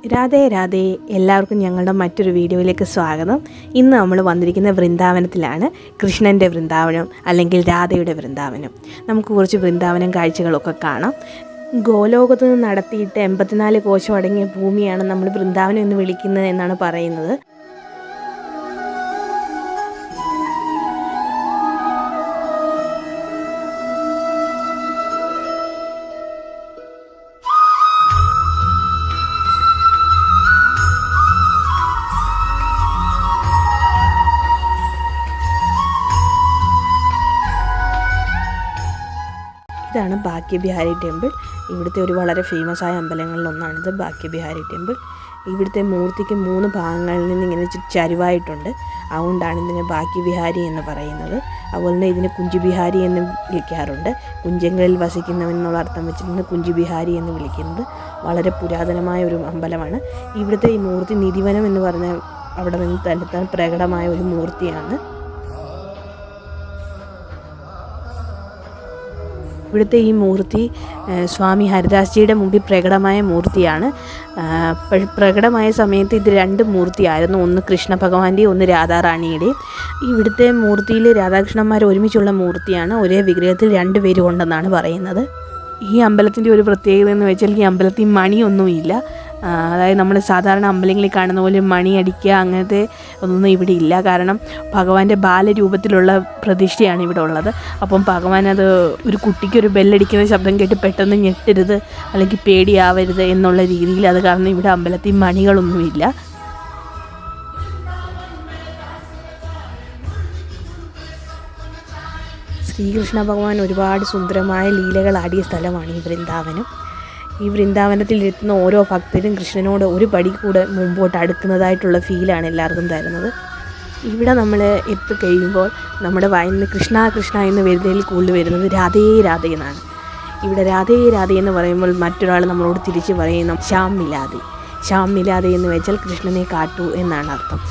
രാധേ രാധേ, എല്ലാവർക്കും ഞങ്ങളുടെ മറ്റൊരു വീഡിയോയിലേക്ക് സ്വാഗതം. ഇന്ന് നമ്മൾ വന്നിരിക്കുന്ന വൃന്ദാവനത്തിലാണ്. കൃഷ്ണൻ്റെ വൃന്ദാവനം അല്ലെങ്കിൽ രാധയുടെ വൃന്ദാവനം. നമുക്ക് കുറച്ച് വൃന്ദാവനം കാഴ്ചകളൊക്കെ കാണാം. ഗോലോകത്ത് നിന്ന് നടത്തിയിട്ട് 84 കോശം അടങ്ങിയ ഭൂമിയാണ് നമ്മൾ വൃന്ദാവനം എന്ന് വിളിക്കുന്നത് എന്നാണ് പറയുന്നത്. ഇതാണ് ബാങ്കെ ബിഹാരി ടെമ്പിൾ. ഇവിടുത്തെ ഒരു വളരെ ഫേമസ് ആയ അമ്പലങ്ങളിലൊന്നാണിത് ബാങ്കെ ബിഹാരി ടെമ്പിൾ. ഇവിടുത്തെ മൂർത്തിക്ക് 3 ഭാഗങ്ങളിൽ നിന്ന് ഇങ്ങനെ ചരിവായിട്ടുണ്ട്. അതുകൊണ്ടാണ് ഇതിനെ ബാങ്കെ ബിഹാരി എന്ന് പറയുന്നത്. അതുപോലെ തന്നെ ഇതിനെ കുഞ്ചു ബിഹാരി എന്ന് വിളിക്കാറുണ്ട്. കുഞ്ചങ്ങളിൽ വസിക്കുന്നവൻ എന്നുള്ള അർത്ഥം വെച്ചിട്ട് കുഞ്ചു ബിഹാരി എന്ന് വിളിക്കുന്നത്. വളരെ പുരാതനമായ ഒരു അമ്പലമാണ്. ഇവിടുത്തെ ഈ മൂർത്തി നിധിവനം എന്ന് പറഞ്ഞ അവിടെ നിന്ന് തന്നെത്താൻ പ്രകടമായ ഒരു മൂർത്തിയാണ്. ഇവിടുത്തെ ഈ മൂർത്തി സ്വാമി ഹരിദാസ്ജിയുടെ മുമ്പിൽ പ്രകടമായ മൂർത്തിയാണ്. പ്രകടമായ സമയത്ത് ഇത് 2 മൂർത്തിയായിരുന്നു. ഒന്ന് കൃഷ്ണ ഭഗവാന്റെയും ഒന്ന് രാധാറാണിയുടെയും. ഇവിടുത്തെ മൂർത്തിയിൽ രാധാകൃഷ്ണന്മാർ ഒരുമിച്ചുള്ള മൂർത്തിയാണ്. ഒരേ വിഗ്രഹത്തിൽ 2 പേരും ഉണ്ടെന്നാണ് പറയുന്നത്. ഈ അമ്പലത്തിൻ്റെ ഒരു പ്രത്യേകത എന്ന് വെച്ചാൽ ഈ അമ്പലത്തിൽ മണിയൊന്നുമില്ല. അതായത് നമ്മൾ സാധാരണ അമ്പലങ്ങളിൽ കാണുന്ന പോലെ മണി അടിക്കുക അങ്ങനത്തെ ഒന്നും ഇവിടെ ഇല്ല. കാരണം ഭഗവാന്റെ ബാലരൂപത്തിലുള്ള പ്രതിഷ്ഠയാണ് ഇവിടെ ഉള്ളത്. അപ്പം ഭഗവാൻ അത് ഒരു കുട്ടിക്കൊരു ബെല്ലടിക്കുന്ന ശബ്ദം കേട്ട് പെട്ടെന്ന് ഞെട്ടരുത് അല്ലെങ്കിൽ പേടിയാവരുത് എന്നുള്ള രീതിയിൽ അത് കാരണം ഇവിടെ അമ്പലത്തിൽ മണികളൊന്നുമില്ല. ശ്രീകൃഷ്ണ ഭഗവാൻ ഒരുപാട് സുന്ദരമായ ലീലകൾ ആടിയ സ്ഥലമാണ് ഈ വൃന്ദാവനം. ഈ വൃന്ദാവനത്തിൽ എത്തുന്ന ഓരോ ഭക്തരും കൃഷ്ണനോട് ഒരു പടി കൂടെ മുമ്പോട്ട് അടുക്കുന്നതായിട്ടുള്ള ഫീലാണ് എല്ലാവർക്കും തരുന്നത്. ഇവിടെ നമ്മൾ എത്തിക്കഴിയുമ്പോൾ നമ്മുടെ വായിൽ നിന്ന് കൃഷ്ണ കൃഷ്ണ എന്ന് വരുന്നതിൽ കൂടുതൽ വരുന്നത് രാധേ രാധേ എന്നാണ്. ഇവിടെ രാധേ രാധേ എന്ന് പറയുമ്പോൾ മറ്റൊരാൾ നമ്മളോട് തിരിച്ച് പറയുന്നു ശ്യാം മിലാതെ. ശ്യാം മിലാതെ എന്ന് വെച്ചാൽ കൃഷ്ണനെ കാട്ടൂ എന്നാണ് അർത്ഥം.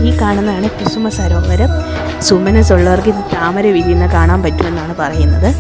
ഈ കാണുന്നതാണ് കുസുമ സരോവരം. സുമനസ്സുള്ളവർക്ക് ഇത് താമര വിരിയുന്ന കാണാൻ പറ്റുമെന്നാണ് പറയുന്നത്.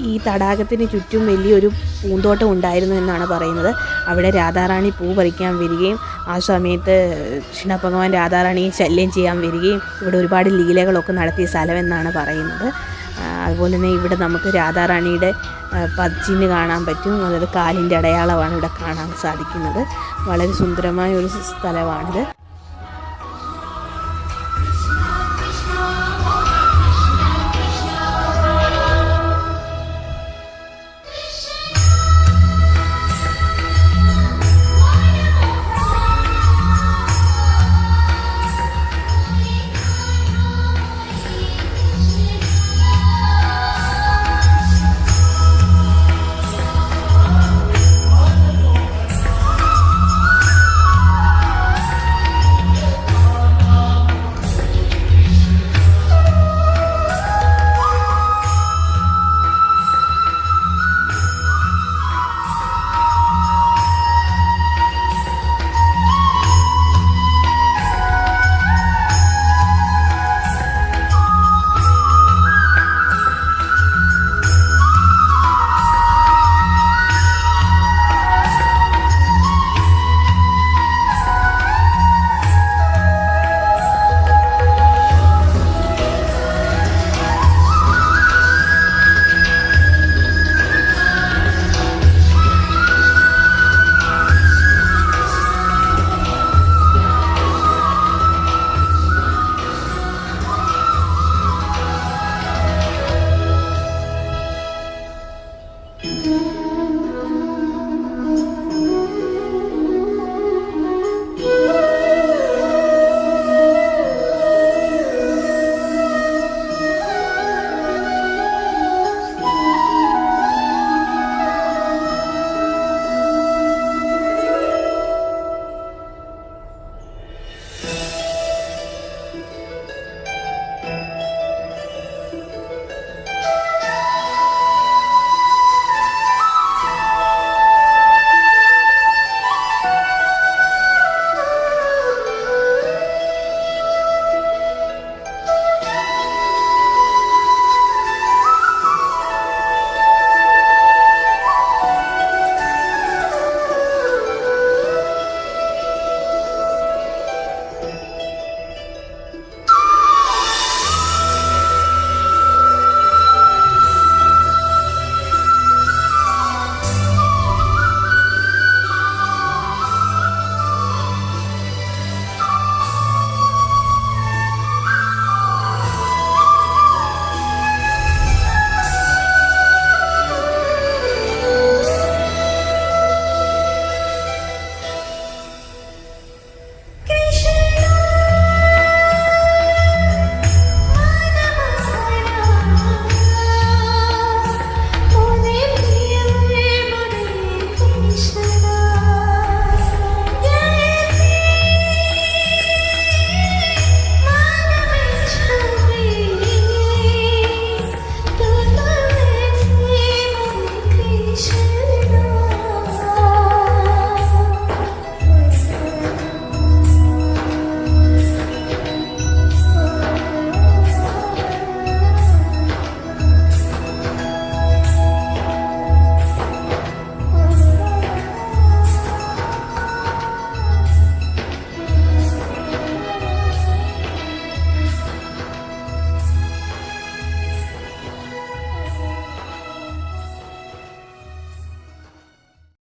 ഈ തടാകത്തിന് ചുറ്റും വലിയൊരു പൂന്തോട്ടം ഉണ്ടായിരുന്നു എന്നാണ് പറയുന്നത്. അവിടെ രാധാറാണി പൂ പറിക്കാൻ വരികയും ആ സമയത്ത് കൃഷ്ണ ഭഗവാൻ രാധാറാണിയെ ശല്യം ചെയ്യാൻ വരികയും ഇവിടെ ഒരുപാട് ലീലകളൊക്കെ നടത്തിയ സ്ഥലമെന്നാണ് പറയുന്നത്. അതുപോലെ തന്നെ ഇവിടെ നമുക്ക് രാധാറാണിയുടെ പച്ചിന് കാണാൻ പറ്റും. അതായത് കാലിൻ്റെ അടയാളമാണ് ഇവിടെ കാണാൻ സാധിക്കുന്നത്. വളരെ സുന്ദരമായ ഒരു സ്ഥലമാണിത്.